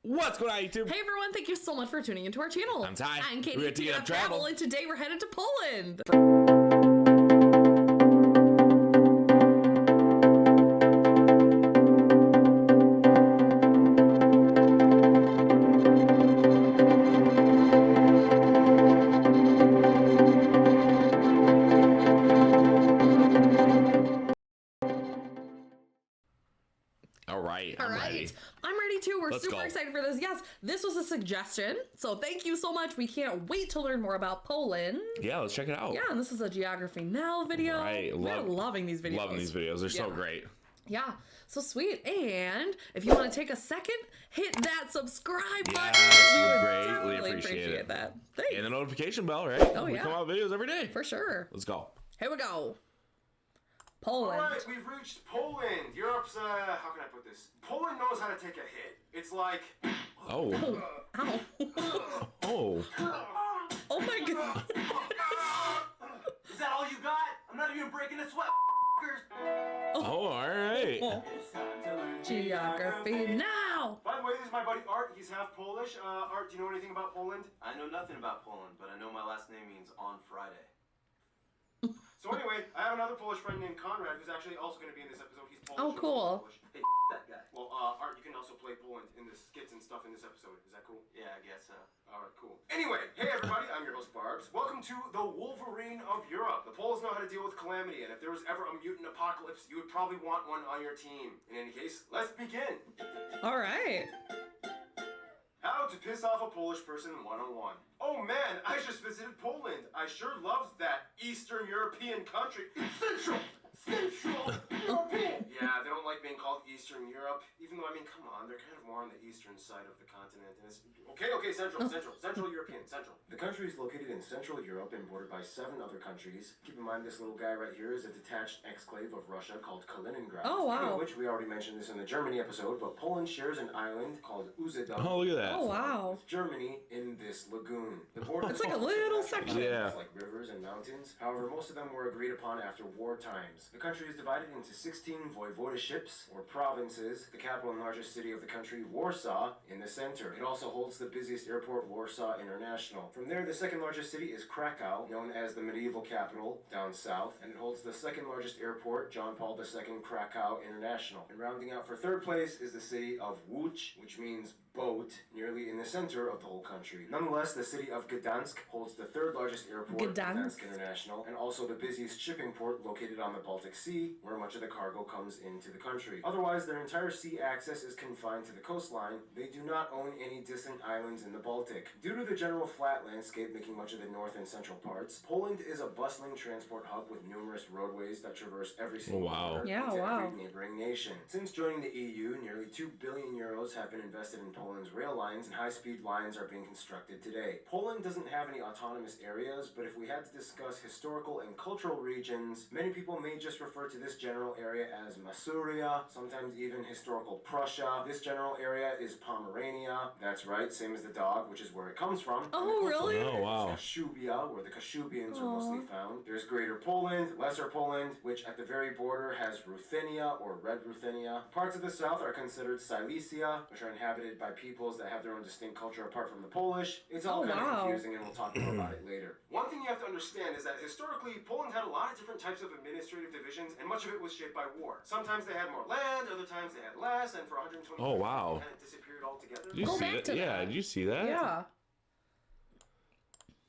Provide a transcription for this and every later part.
What's going on, YouTube? Hey everyone, thank you so much for tuning into our channel. I'm Ty. I'm Katie. We're at TKTop Travel. And today we're headed to Poland. I'm ready. I'm ready too. We're Let's super go. excited for this. Yes, this was a suggestion. So thank you so much. We can't wait to learn more about Poland. Yeah, let's check it out. Yeah, and this is a Geography Now video. Right. We're loving these videos. Loving these videos. They're so great. Yeah, so sweet. And if you want to take a second, hit that subscribe button. Yes, we greatly appreciate that. Thanks. And the notification bell, right? Oh, We yeah. come out with videos every day. For sure. Let's go. Here we go. Poland. Alright, we've reached Poland. Europe's, how can I put this? Poland knows how to take a hit. It's like... Oh. Ow. Oh. Oh my god. Is that all you got? I'm not even breaking a sweat, Oh, alright. It's time to learn Geography Now. By the way, this is my buddy Art. He's half Polish. Art, do you know anything about Poland? I know nothing about Poland, but I know my last name means on Friday. So anyway, I have another Polish friend named Conrad who's actually also going to be in this episode. He's Polish. Oh, cool. Polish. Hey, that guy. Well, Art, you can also play Poland in the skits and stuff in this episode. Is that cool? Yeah, I guess so. Alright, cool. Anyway, hey everybody, I'm your host Barbs. Welcome to the Wolverine of Europe. The Poles know how to deal with calamity, and if there was ever a mutant apocalypse, you would probably want one on your team. In any case, let's begin. All right. How to piss off a Polish person 101. Oh man, I just visited Poland. I sure loved that Eastern European country. Central European. Yeah, they don't like being called Eastern Europe, even though, I mean, come on, they're kind of more on the eastern side of the continent. And it's... Okay, Central European, Central. The country is located in Central Europe and bordered by 7 other countries. Keep in mind, this little guy right here is a detached exclave of Russia called Kaliningrad. Oh, wow. Speaking of which, we already mentioned this in the Germany episode, but Poland shares an island called Uzedom. Oh, look at that. Oh, wow. With Germany in this lagoon. The border It's like a little section. Yeah. like rivers and mountains. However, most of them were agreed upon after war times. The country is divided into 16 voivodeships, or provinces. The capital and largest city of the country, Warsaw, in the center. It also holds the busiest airport, Warsaw International. From there, the second largest city is Krakow, known as the medieval capital, down south, and it holds the second largest airport, John Paul II Krakow International. And rounding out for third place is the city of Łódź, which means boat, nearly in the center of the whole country. Nonetheless, the city of Gdansk holds the third largest airport, Gdansk International, and also the busiest shipping port located on the Baltic Sea, where much of the cargo comes into the country. Otherwise, their entire sea access is confined to the coastline. They do not own any distant islands in the Baltic. Due to the general flat landscape making much of the north and central parts, Poland is a bustling transport hub with numerous roadways that traverse every single corner into every neighboring nation. Since joining the EU, nearly 2 billion euros have been invested in Poland's rail lines, and high-speed lines are being constructed today. Poland doesn't have any autonomous areas, but if we had to discuss historical and cultural regions, many people may just refer to this general area as Masuria, sometimes even historical Prussia. This general area is Pomerania. That's right, same as the dog, which is where it comes from. Oh, really? Oh, wow. Kashubia, where the Kashubians are mostly found. There's Greater Poland, Lesser Poland, which at the very border has Ruthenia, or Red Ruthenia. Parts of the south are considered Silesia, which are inhabited by peoples that have their own distinct culture apart from the Polish. It's all kind of confusing, and we'll talk more about it later. One thing you have to understand is that historically, Poland had a lot of different types of administrative divisions, and much of it was shaped by war. Sometimes they had more land, other times they had less, and for 120 Oh, wow. years, they kind of disappeared altogether. Did you see that? Yeah, did you see that? Yeah.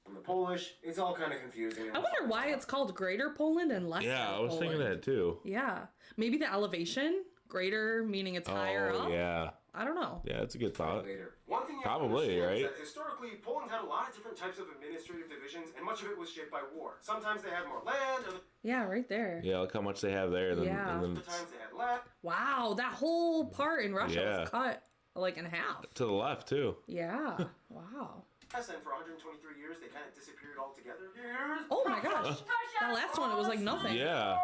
From the Polish, it's all kind of confusing. I wonder why it's called Greater Poland and Lesser Yeah, I was Poland. thinking that too. Yeah. Maybe the elevation? Greater meaning it's higher up? Yeah. I don't know. Yeah, that's a good thought. Later. One thing you Probably, have to understand right? is that historically, Poland had a lot of different types of administrative divisions, and much of it was shaped by war. Sometimes they had more land, other Yeah, right there. Yeah, look how much they have there. And then, Yeah. and then times they had less. Wow, that whole part in Russia Yeah. was cut like in half. to the left, too. Yeah. Wow. And for 123 years, they kind of disappeared altogether. Oh my gosh. That last one, it was like nothing. Yeah.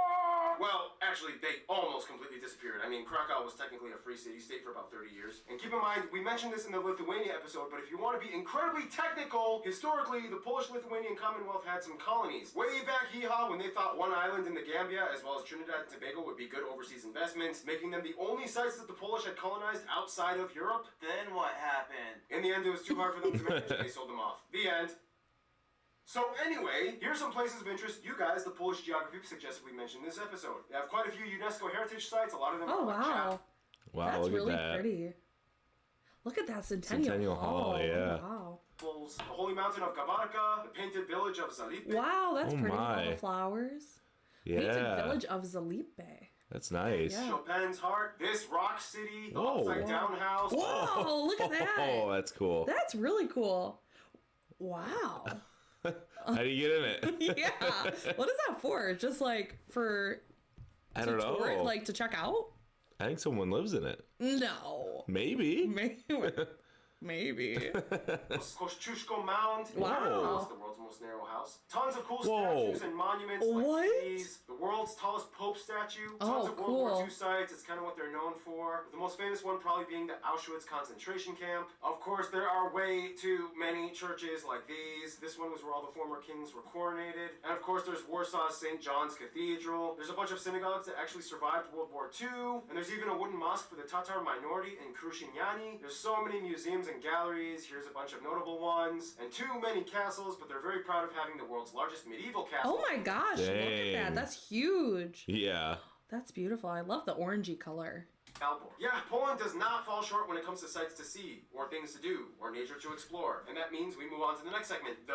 Well, actually, they almost completely disappeared. I mean, Krakow was technically a free city-state for about 30 years. And keep in mind, we mentioned this in the Lithuania episode, but if you want to be incredibly technical, historically, the Polish-Lithuanian Commonwealth had some colonies. Way back hee-haw, when they thought one island in the Gambia, as well as Trinidad and Tobago, would be good overseas investments, making them the only sites that the Polish had colonized outside of Europe. Then what happened? In the end, it was too hard for them to manage, and they sold them off. The end. So anyway, here's some places of interest you guys, the Polish geography, suggested we mention this episode. They have quite a few UNESCO heritage sites, a lot of them Oh, are like wow. Wow, That's look really at that. pretty. Look at that Centennial, Centennial Hall, yeah. Wow. chapels, the holy mountain of Gavarka, the painted village of Zalipe. Wow, that's Oh pretty. All my. the flowers. Yeah. Painted village of Zalipe. That's nice. Yeah. Chopin's heart, this rock city, the Whoa. upside down house. Whoa, look at that. Oh, that's cool. That's really cool. Wow. How do you get in it? Yeah. What is that for? Just like for I don't know. tour it, like to check out? I think someone lives in it. No. Maybe. Maybe. Kościuszko Mound. Wow. It's the world's most narrow house. Tons of cool Whoa. statues and monuments What? like these. The world's tallest Pope statue. Tons Oh, of World War cool. II sites. It's kind of what they're known for. The most famous one probably being the Auschwitz concentration camp. Of course, there are way too many churches like these. This one was where all the former kings were coronated. And of course, there's Warsaw's St. John's Cathedral. There's a bunch of synagogues that actually survived World War II. And there's even a wooden mosque for the Tatar minority in Kruszyniany. There's so many museums and galleries. Here's a bunch of notable ones. And too many castles, but they're very proud of having the world's largest medieval castle. Oh my gosh, look at Dang. that. That's huge. Yeah. That's beautiful. I love the orangey color. Alborg. Yeah, Poland does not fall short when it comes to sights to see, or things to do, or nature to explore. And that means we move on to the next segment, the...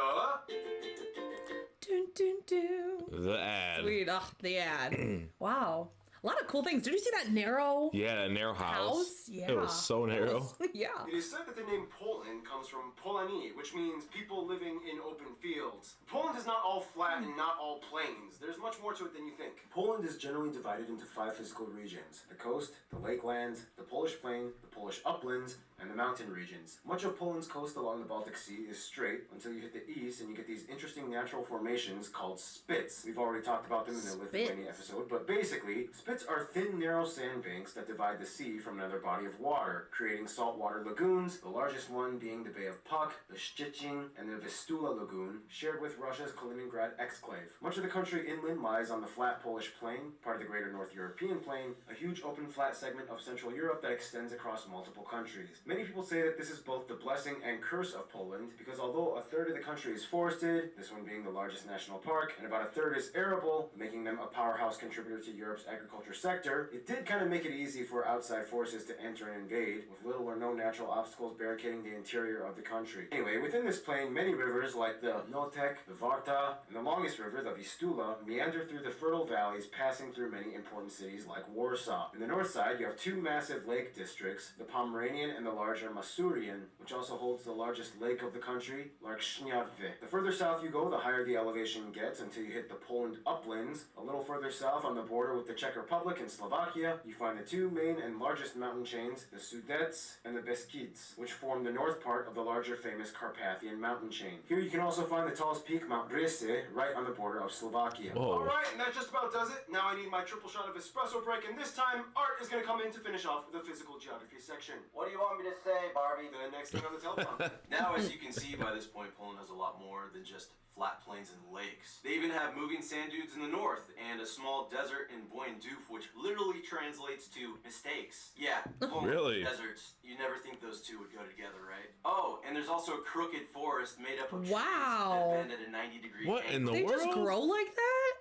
Dun, dun, dun. The ad. Sweet. Ugh, the ad. Wow. A lot of cool things. Did you see that narrow Yeah, a narrow house. house? Yeah. It was so narrow. Yeah. It is said that the name Poland comes from Polani, which means people living in open fields. Poland is not all flat and not all plains. There's much more to it than you think. Poland is generally divided into 5 physical regions: the coast, the lakelands, the Polish plain, the Polish uplands, and the mountain regions. Much of Poland's coast along the Baltic Sea is straight until you hit the east and you get these interesting natural formations called spits. We've already talked about them in the Lithuania episode, but basically, spits are thin, narrow sandbanks that divide the sea from another body of water, creating saltwater lagoons, the largest one being the Bay of Puck, the Szczecin, and the Vistula Lagoon, shared with Russia's Kaliningrad exclave. Much of the country inland lies on the flat Polish plain, part of the greater North European plain, a huge open flat segment of Central Europe that extends across multiple countries. Many people say that this is both the blessing and curse of Poland, because although a third of the country is forested, this one being the largest national park, and about a third is arable, making them a powerhouse contributor to Europe's agriculture sector, it did kind of make it easy for outside forces to enter and invade, with little or no natural obstacles barricading the interior of the country. Anyway, within this plain, many rivers like the Notek, the Varta, and the longest river, the Vistula, meander through the fertile valleys, passing through many important cities like Warsaw. In the north side, you have 2 massive lake districts, the Pomeranian and the larger Masurian, which also holds the largest lake of the country, Lake Śniadwy. The further south you go, the higher the elevation gets until you hit the Poland uplands. A little further south on the border with the Czech Republic and Slovakia, you find the 2 main and largest mountain chains, the Sudets and the Beskids, which form the north part of the larger famous Carpathian mountain chain. Here you can also find the tallest peak, Mount Rese, right on the border of Slovakia. Whoa. Alright, and that just about does it. Now I need my triple shot of espresso break, and this time Art is going to come in to finish off the physical geography section. What do you want me to say, Barbie? The next thing on the teleprompter. Now, as you can see by this point, Poland has a lot more than just flat plains and lakes. They even have moving sand dunes in the north and a small desert in Boyenduf, which literally translates to mistakes. Yeah, Poland, Really? deserts. You never think those two would go together, right? Oh, and there's also a crooked forest made up of trees Wow. that bend at a 90-degree What in angle. the They world? just grow like that?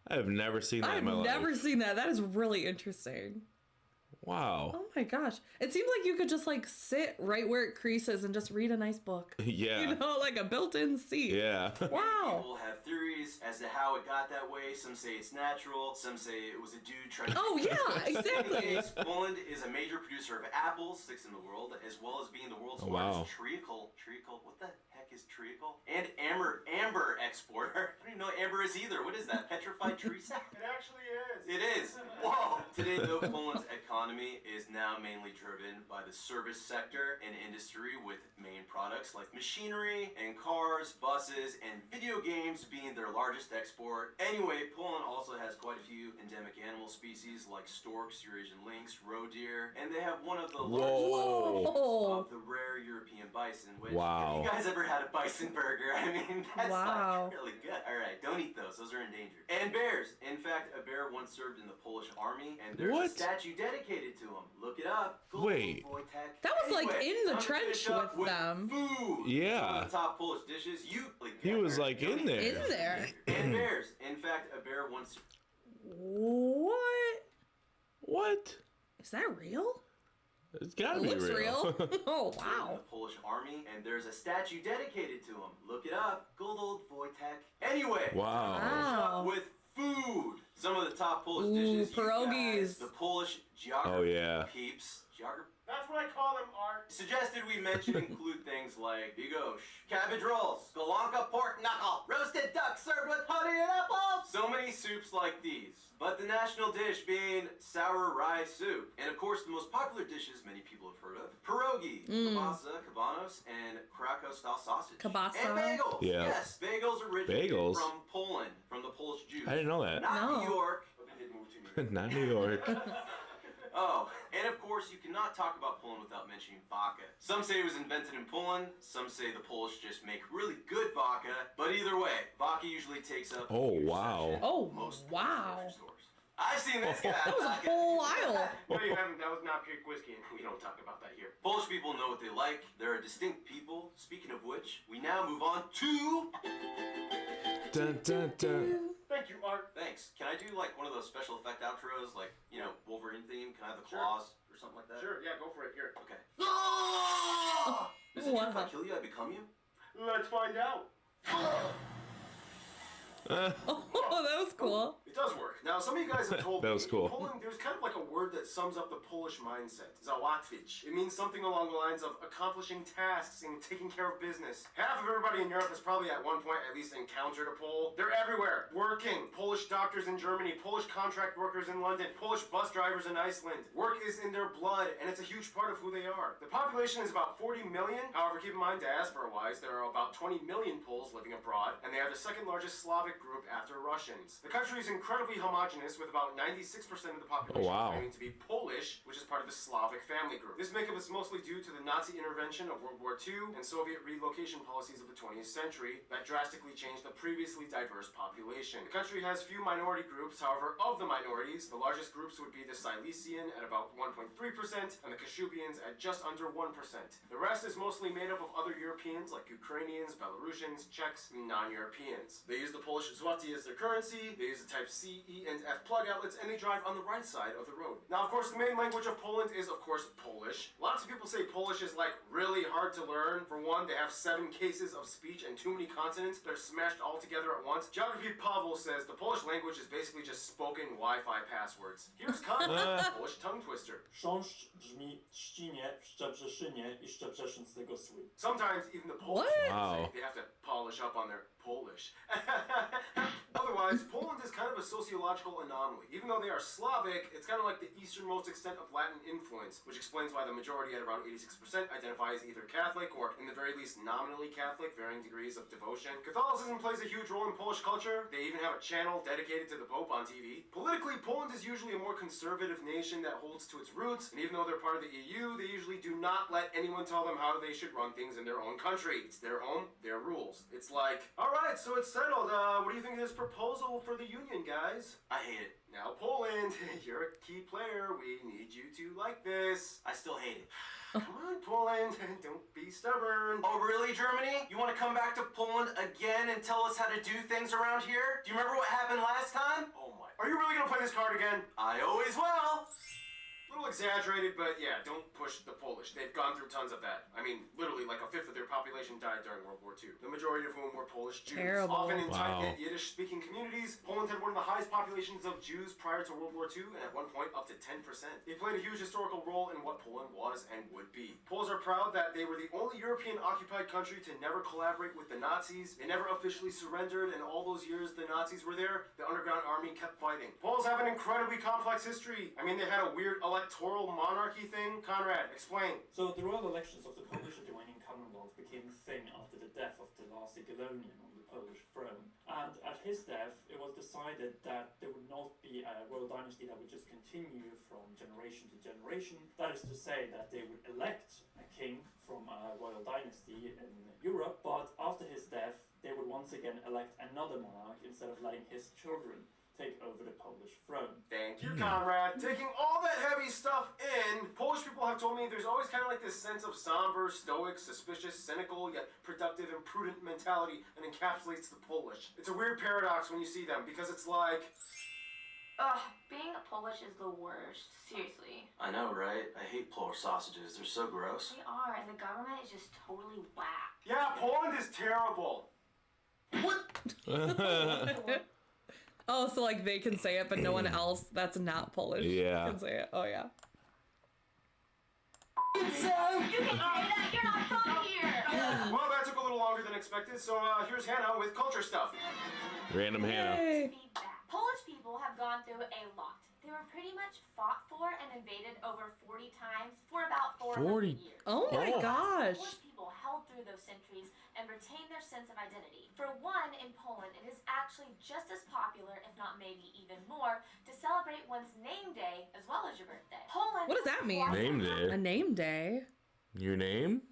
I have never seen that I've in my never life. seen that. That is really interesting. Wow. Oh my gosh. It seems like you could just like sit right where it creases and just read a nice book. Yeah. You know, like a built-in seat. Yeah. Wow. People have theories as to how it got that way. Some say it's natural. Some say it was a dude trying to... Oh yeah, In any exactly. case, Poland is a major producer of apples, 6th in the world, as well as being the world's Oh, wow. largest treacle, what the heck is treacle? And amber exporter. I don't even know what amber is either. What is that? Petrified tree sap? It actually is. It is. Whoa. Today, though, Poland's economy economy is now mainly driven by the service sector and industry, with main products like machinery and cars, buses, and video games being their largest export. Anyway, Poland also has quite a few endemic animal species like storks, Eurasian lynx, roe deer, and they have one of the largest Whoa. of the rare European bison, which, Wow. if you guys ever had a bison burger, I mean, that's Wow. like really good. Alright, don't eat those are endangered. And bears. In fact, a bear once served in the Polish army, and there's What? a statue dedicated to him. Look it up. Wait. Wojtek. That was, like, in the time to trench finish up with them. Food. Yeah. Some of the top Polish dishes. He was, like, in there. In there. And bears. In fact, a bear once. What? What? Is that real? It's gotta It be looks real. Oh, In wow. the Polish army, and there's a statue dedicated to him. Look it up. Good old Wojtek. Anyway. Wow. Wow. With food. Some of the top Polish Ooh, dishes. you pierogies. guys, the Polish geography Oh, yeah. peeps. Geography. That's what I call them, Art. Suggested we mention include things like bigos, cabbage rolls, galanka pork knuckle, roasted duck served with honey and apples. So many soups like these. But the national dish being sour rye soup. And of course the most popular dishes many people have heard of. Pierogi, kielbasa, kabanos, and Krakow style sausage. Kielbasa. And bagels. Yeah. Yes, bagels originated Bagels? from Poland, from the Polish Jews. I didn't know that. Not No. New York. But they did move to New York. Not New York. Oh, and of course, you cannot talk about Poland without mentioning vodka. Some say it was invented in Poland, some say the Polish just make really good vodka, but either way, vodka usually takes up a Oh, huge wow. section Oh, in most wow. grocery stores. I've seen this guy. That was a vodka. whole aisle. No, you haven't. That was not pig whiskey, and we don't talk about that here. Polish people know what they like. They're a distinct people. Speaking of which, we now move on to... Dun, dun, dun. Thank you, Art. Thanks. Can I do like one of those special effect outros, like, you know, Wolverine theme? Can I have the Sure. claws or something like that? Sure, yeah, go for it. Here. Okay. Is it true if I Wow. kill you, I become you? Let's find out. Oh, that was cool. It does work. Now, some of you guys have told That me was cool. in Poland, there's kind of like a word that sums up the Polish mindset. Załatwić. It means something along the lines of accomplishing tasks and taking care of business. Half of everybody in Europe has probably at one point at least encountered a Pole. They're everywhere. Working. Polish doctors in Germany, Polish contract workers in London, Polish bus drivers in Iceland. Work is in their blood, and it's a huge part of who they are. The population is about 40 million. However, keep in mind, diaspora-wise, there are about 20 million Poles living abroad, and they are the second largest Slavic group after Russians. The country is incredibly homogenous, with about 96% of the population wow. claiming to be Polish, which is part of the Slavic family group. This makeup is mostly due to the Nazi intervention of World War II and Soviet relocation policies of the 20th century that drastically changed the previously diverse population. The country has few minority groups. However, of the minorities, the largest groups would be the Silesian at about 1.3% and the Kashubians at just under 1%. The rest is mostly made up of other Europeans like Ukrainians, Belarusians, Czechs, and non-Europeans. They use the Polish zloty as their currency, they use the type C, E, and F plug outlets, and they drive on the right side of the road. Now, of course, the main language of Poland is, of course, Polish. Lots of people say Polish is, like, really hard to learn. For one, they have 7 cases of speech and too many consonants that are smashed all together at once. Geography Pavel says the Polish language is basically just spoken Wi-Fi passwords. Here's context. Polish tongue twister. Chrząszcz brzmi trzcinie, szczeprze szynie i szczeprzeszyn z tego sły. Sometimes even the Polish What? Wow. they have to polish up on their Polish. Otherwise, Poland is kind of a sociological anomaly. Even though they are Slavic, it's kind of like the easternmost extent of Latin influence, which explains why the majority at around 86% identify as either Catholic or, in the very least, nominally Catholic, varying degrees of devotion. Catholicism plays a huge role in Polish culture. They even have a channel dedicated to the Pope on TV. Politically, Poland is usually a more conservative nation that holds to its roots, and even though they're part of the EU, they usually do not let anyone tell them how they should run things in their own country. It's their home, their rules. It's like, alright, so it's settled. What do you think of this proposal for the union, guys? I hate it. Now, Poland, you're a key player. We need you to like this. I still hate it. Come on, Poland, don't be stubborn. Oh, really, Germany? You want to come back to Poland again and tell us how to do things around here? Do you remember what happened last time? Oh my. Are you really gonna play this card again? I always will. A little exaggerated, but yeah, don't push the Polish. They've gone through tons of that. I mean, literally like a fifth of their population population died during World War II, the majority of whom were Polish Jews. Terrible. Often in Wow. tight-knit Yiddish-speaking communities, Poland had one of the highest populations of Jews prior to World War II, and at one point up to 10%. They played a huge historical role in what Poland was and would be. Poles are proud that they were the only European-occupied country to never collaborate with the Nazis. They never officially surrendered, and all those years the Nazis were there, the underground army kept fighting. Poles have an incredibly complex history. I mean, they had a weird electoral monarchy thing. Conrad, explain. So the royal elections of the Polish Lithuanian Commonwealth became a thing after the death of the last Jagiellonian on the Polish throne. And at his death, it was decided that there would not be a royal dynasty that would just continue from generation to generation. That is to say that they would elect a king from a royal dynasty in Europe, but after his death, they would once again elect another monarch instead of letting his children take over the Polish throne. Thank you, Conrad. Taking all that heavy stuff in, Polish people have told me there's always kind of like this sense of somber, stoic, suspicious, cynical, yet productive and prudent mentality that encapsulates the Polish. It's a weird paradox when you see them, because it's like... Ugh, being Polish is the worst. Seriously. I know, right? I hate Polish sausages. They're so gross. They are, and the government is just totally whack. Yeah, Poland is terrible. What? Oh, so like they can say it, but no one else that's not Polish Yeah. can say it. Oh yeah. You can say that, you're not from here! Well, that took a little longer than expected, so here's Hannah with culture stuff. Random Hannah. Yay. Feedback. Polish people have gone through a lot. They were pretty much fought for and invaded over 40 times for about 400 years. Oh my Oh. gosh. Polish people held through those centuries and retained their sense of identity. For one, in Poland, it is actually just as popular, if not maybe even more, to celebrate one's name day as well as your birthday. Poland. What does that mean? Name day? A name day? Your name?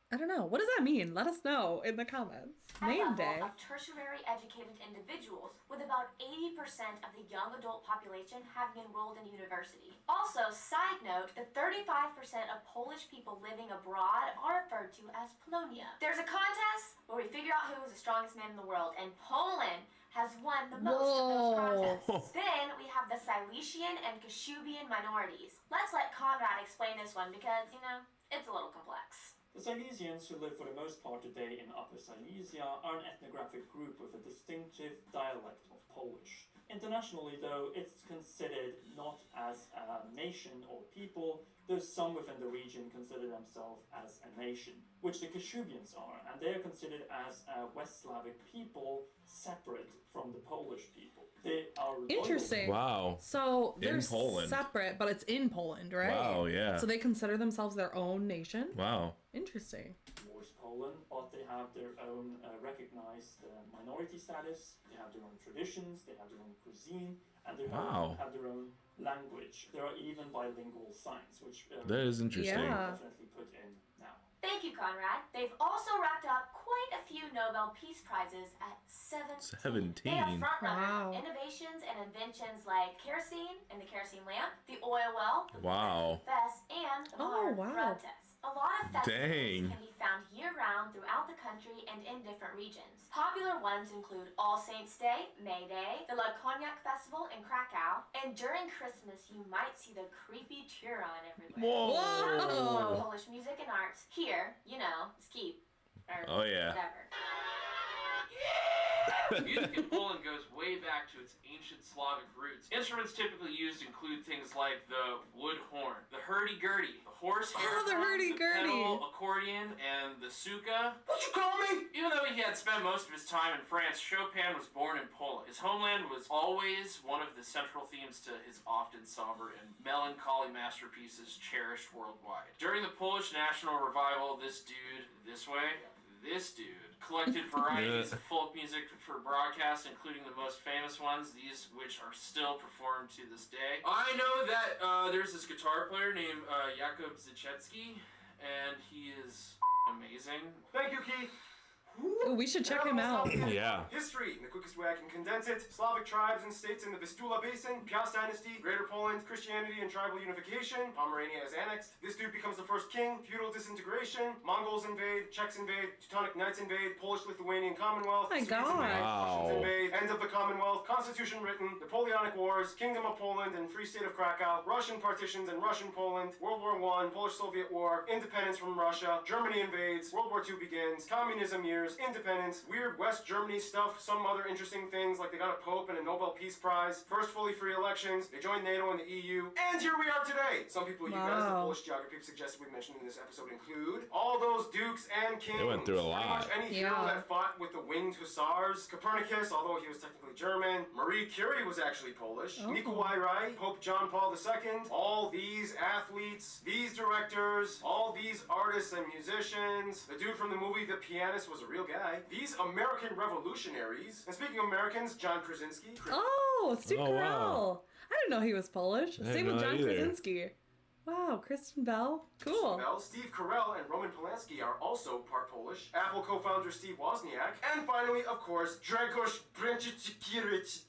I don't know. What does that mean? Let us know in the comments. Name day. Of tertiary educated individuals, with about 80% of the young adult population having enrolled in university. Also, side note, the 35% of Polish people living abroad are referred to as Polonia. There's a contest where we figure out who is the strongest man in the world, and Poland has won the most of those contests. Then we have the Silesian and Kashubian minorities. Let's let Conrad explain this one because, you know, it's a little complex. The Silesians, who live for the most part today in Upper Silesia, are an ethnographic group with a distinctive dialect of Polish. Internationally, though, it's considered not as a nation or people, though some within the region consider themselves as a nation, which the Kashubians are, and they are considered as a West Slavic people separate from the Polish people. They are Interesting. Wow. So they're In Poland. separate, but it's in Poland, right? Wow, yeah. So they consider themselves their own nation? Wow. Interesting. towards Poland, but they have their own recognized minority status, they have their own traditions, they have their own cuisine, and they Wow. have their own language. There are even bilingual signs, which That is interesting. Yeah. definitely put in now. Thank you, Conrad. They've also racked up quite a few Nobel Peace Prizes at 17. They are 17. frontrunners Wow. innovations and inventions like kerosene and the kerosene lamp, the oil well, the Wow. vest, and the Oh, modern wow. drug test. A lot of festivals Dang. can be found year-round throughout the country and in different regions. Popular ones include All Saints' Day, May Day, the La Cognac Festival in Krakow, and during Christmas you might see the creepy Turon everywhere. Whoa. Polish music and arts. Here, you know, Skip. Or Oh, yeah. whatever. Music in Poland goes way back to its ancient Slavic roots. Instruments typically used include things like the wood horn, the hurdy-gurdy, the horsehair Oh, the drum, hurdy-gurdy. the pedal accordion, and the suka. What'd you call me? Even though he had spent most of his time in France, Chopin was born in Poland. His homeland was always one of the central themes to his often somber and melancholy masterpieces cherished worldwide. During the Polish National Revival, this dude, collected varieties of folk music for broadcast, including the most famous ones, these which are still performed to this day. I know that there's this guitar player named Jakub Zychecki, and he is amazing. Thank you, Keith. Ooh, we should check him out. Yeah. History, in the quickest way I can condense it. Slavic tribes and states in the Vistula Basin, Piast Dynasty, Greater Poland, Christianity and tribal unification, Pomerania is annexed. This dude becomes the first king, feudal disintegration, Mongols invade, Czechs invade, Teutonic Knights invade, Polish-Lithuanian Commonwealth, Oh my Swedes God. invade, Russians Wow. invade, end of the Commonwealth, Constitution written, Napoleonic Wars, Kingdom of Poland and Free State of Krakow, Russian partitions and Russian Poland, World War I, Polish-Soviet War, independence from Russia, Germany invades, World War II begins, communism years, independence, weird West Germany stuff, some other interesting things like they got a Pope and a Nobel Peace Prize, first fully free elections, they joined NATO and the EU, and here we are today! Some people you guys, the Wow. Polish geography suggested we mentioned in this episode include all those dukes and kings. They went through a Pretty lot. much any hero Yeah. that fought with the winged hussars, Copernicus, although he was technically German, Marie Curie was actually Polish, Oh. Nikolai Rai, Pope John Paul II, all these athletes, these directors, all these artists and musicians, the dude from the movie The Pianist was a real guy, these American revolutionaries, and speaking of Americans, John Krasinski, Oh, Steve Oh, Carell. wow. I didn't know he was Polish. I Same didn't with know John either. Krasinski. Wow, Kristen Bell. Cool. Bell, Steve Carell, and Roman Polanski are also part Polish. Apple co-founder Steve Wozniak, and finally, of course, Grzegorz Branciszkiewicz.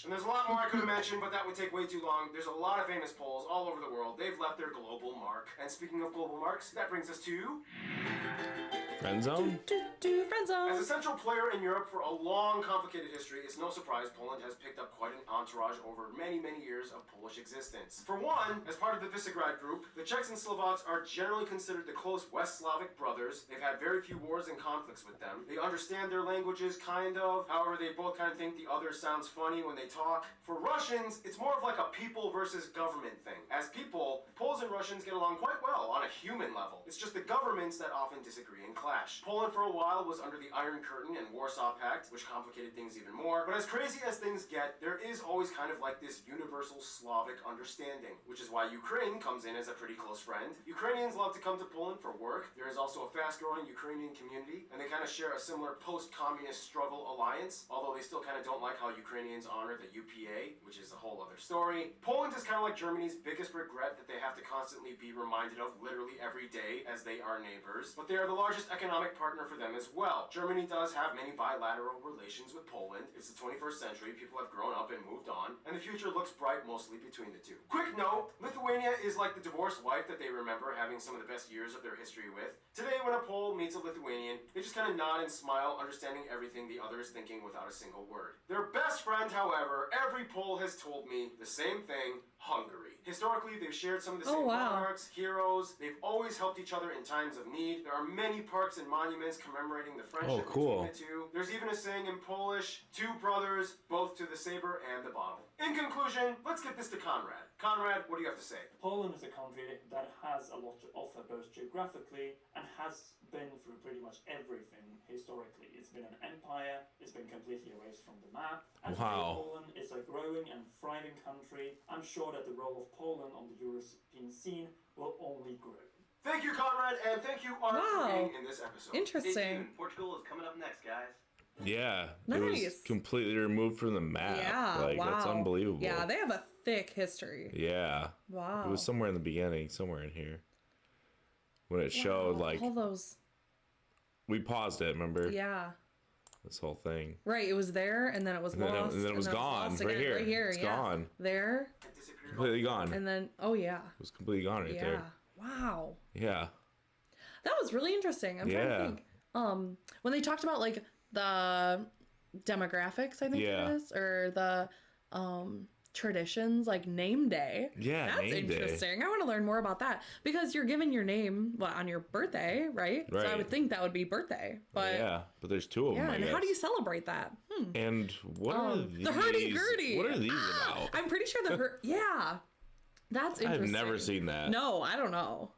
And there's a lot more I could have mentioned, but that would take way too long. There's a lot of famous Poles all over the world. They've left their global mark. And speaking of global marks, that brings us to... Friend zone? Friend zone. As a central player in Europe for a long, complicated history, it's no surprise Poland has picked up quite an entourage over many, many years of Polish existence. For one, as part of the Visegrad group, the Czechs and Slovaks are generally considered the close West Slavic brothers. They've had very few wars and conflicts with them. They understand their languages, kind of. However, they both kind of think the other sounds funny when they talk. For Russians, it's more of like a people versus government thing. As people, Poles and Russians get along quite well on a human level. It's just the governments that often disagree and clash. Poland for a while was under the Iron Curtain and Warsaw Pact, which complicated things even more. But as crazy as things get, there is always kind of like this universal Slavic understanding, which is why Ukraine comes in as a pretty close friend. Ukrainians love to come to Poland for work. There is also a fast-growing Ukrainian community, and they kind of share a similar post-communist struggle alliance, although they still kind of don't like how Ukrainians honor the UPA, which is a whole other story. Poland is kind of like Germany's biggest regret that they have to constantly be reminded of literally every day as they are neighbors, but they are the largest economic partner for them as well. Germany does have many bilateral relations with Poland. It's the 21st century, people have grown up and moved on, and the future looks bright mostly between the two. Quick note, Lithuania is like the divorced wife that they remember having some of the best years of their history with. Today, when a Pole meets a Lithuanian, they just kind of nod and smile, understanding everything the other is thinking without a single word. Their best friend, however, every Pole has told me the same thing: Hungary. Historically, they've shared some of the same monarchs, heroes. They've always helped each other in times of need. There are many parks and monuments commemorating the friendship between the two. There's even a saying in Polish, two brothers, both to the saber and the bottle. In conclusion, let's get this to Conrad. Conrad, what do you have to say? Poland is a country that has a lot to offer both geographically and has been through pretty much everything historically. It's been an empire, it's been completely erased from the map, and today Poland is a growing and thriving country. I'm sure that the role of Poland on the European scene will only grow. Thank you, Conrad, and thank you, Art, for being in this episode. Interesting. Portugal is coming up next, guys. Yeah. It was Nice. completely removed from the map. Yeah, Like, wow. that's unbelievable. Yeah, they have a thick history. Yeah. Wow. It was somewhere in the beginning, somewhere in here. When it showed, like, all those. we paused it, remember? Yeah. This whole thing. Right, it was there, and then it was And then lost. it was gone. lost Right again. here. Right here, It's yeah. gone. There, Completely gone. and then, oh yeah. It was completely gone right Yeah. there. Wow. Yeah. That was really interesting. I'm trying to think. When they talked about, like, the demographics, I think Yeah. it is, or the traditions, like name day. Yeah, That's name day. interesting. I want to learn more about that, because you're given your name on your birthday, right? So I Right. would think that would be birthday. But yeah, but there's two of them, yeah, I and guess. how do you celebrate that? And what are these? The hurdy-gurdy. What are these about? I'm pretty sure yeah. That's interesting. I've never seen that. No, I don't know.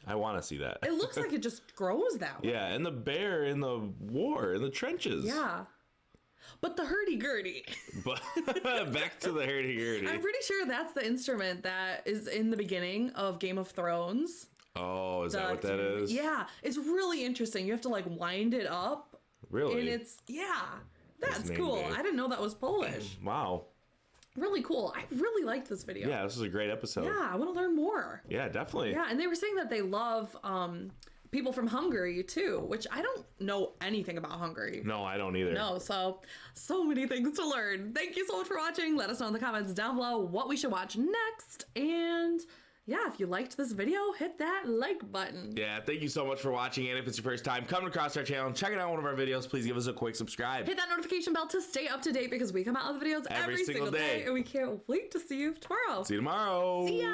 I want to see that. It looks like it just grows that way. Yeah, and the bear in the war, in the trenches. Yeah. But the hurdy-gurdy. But back to the hurdy-gurdy. I'm pretty sure that's the instrument that is in the beginning of Game of Thrones. Oh, is that what that is? Yeah. It's really interesting. You have to, like, wind it up. Really? And it's, yeah. That's name cool. day. I didn't know that was Polish. Wow. Really cool. I really liked this video. Yeah, this is a great episode. Yeah, I want to learn more. Yeah, definitely. Yeah, and they were saying that they love people from Hungary too, which I don't know anything about Hungary. No, I don't either. No, so many things to learn. Thank you so much for watching. Let us know in the comments down below what we should watch next. And yeah, if you liked this video, hit that like button. Yeah, thank you so much for watching. And if it's your first time coming across our channel and checking out one of our videos, please give us a quick subscribe. Hit that notification bell to stay up to date because we come out with videos every single day. And we can't wait to see you tomorrow. See you tomorrow. See ya.